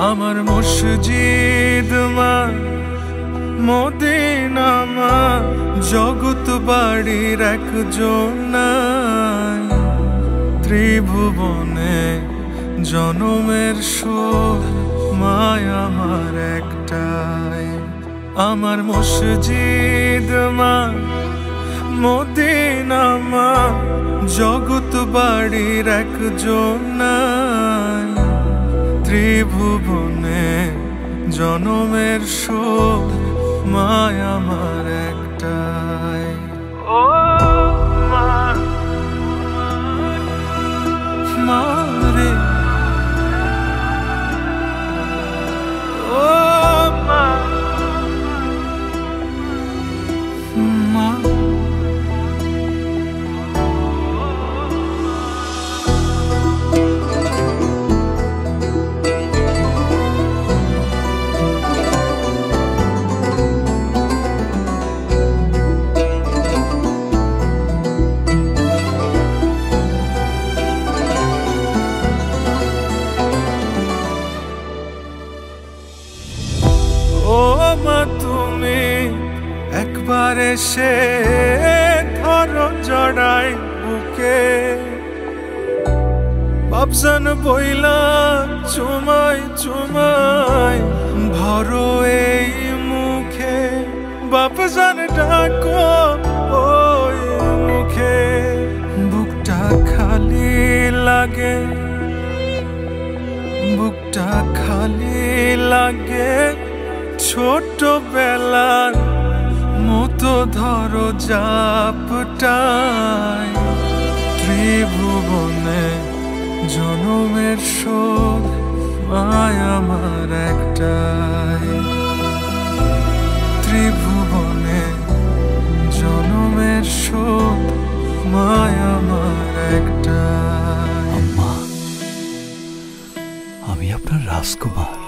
আমার মসজিদ মা মদিনা মা, জগৎ বাড়ির একজন ত্রিভুবনে জনমের সুখ মায় আমার একটাই। আমার মসজিদ মা মদিনা মা, জগৎ বাড়ির একজন ত্রিভুবনে জনমের সুখ মায় আমার একটাই। ও মা মা রে, ও মা মা। ও মা তুমি একবার এসে ধরো জড়াই বুকে, বাপজান বইলা চুমাই চুমাই ভরো এই মুখে, বাপজান ডাকো ওই মুখে। বুকটা খালি লাগে, বুকটা খালি লাগে, ছোটবেলার মতো ধরো জাপটাই। ত্রিভুবনে জনমের শোধ মায় আমার একটাই। ত্রিভুবনে জনমের শোধ মায় আমার একটাই। আম্মা, আমি আপনার রাজকুমার।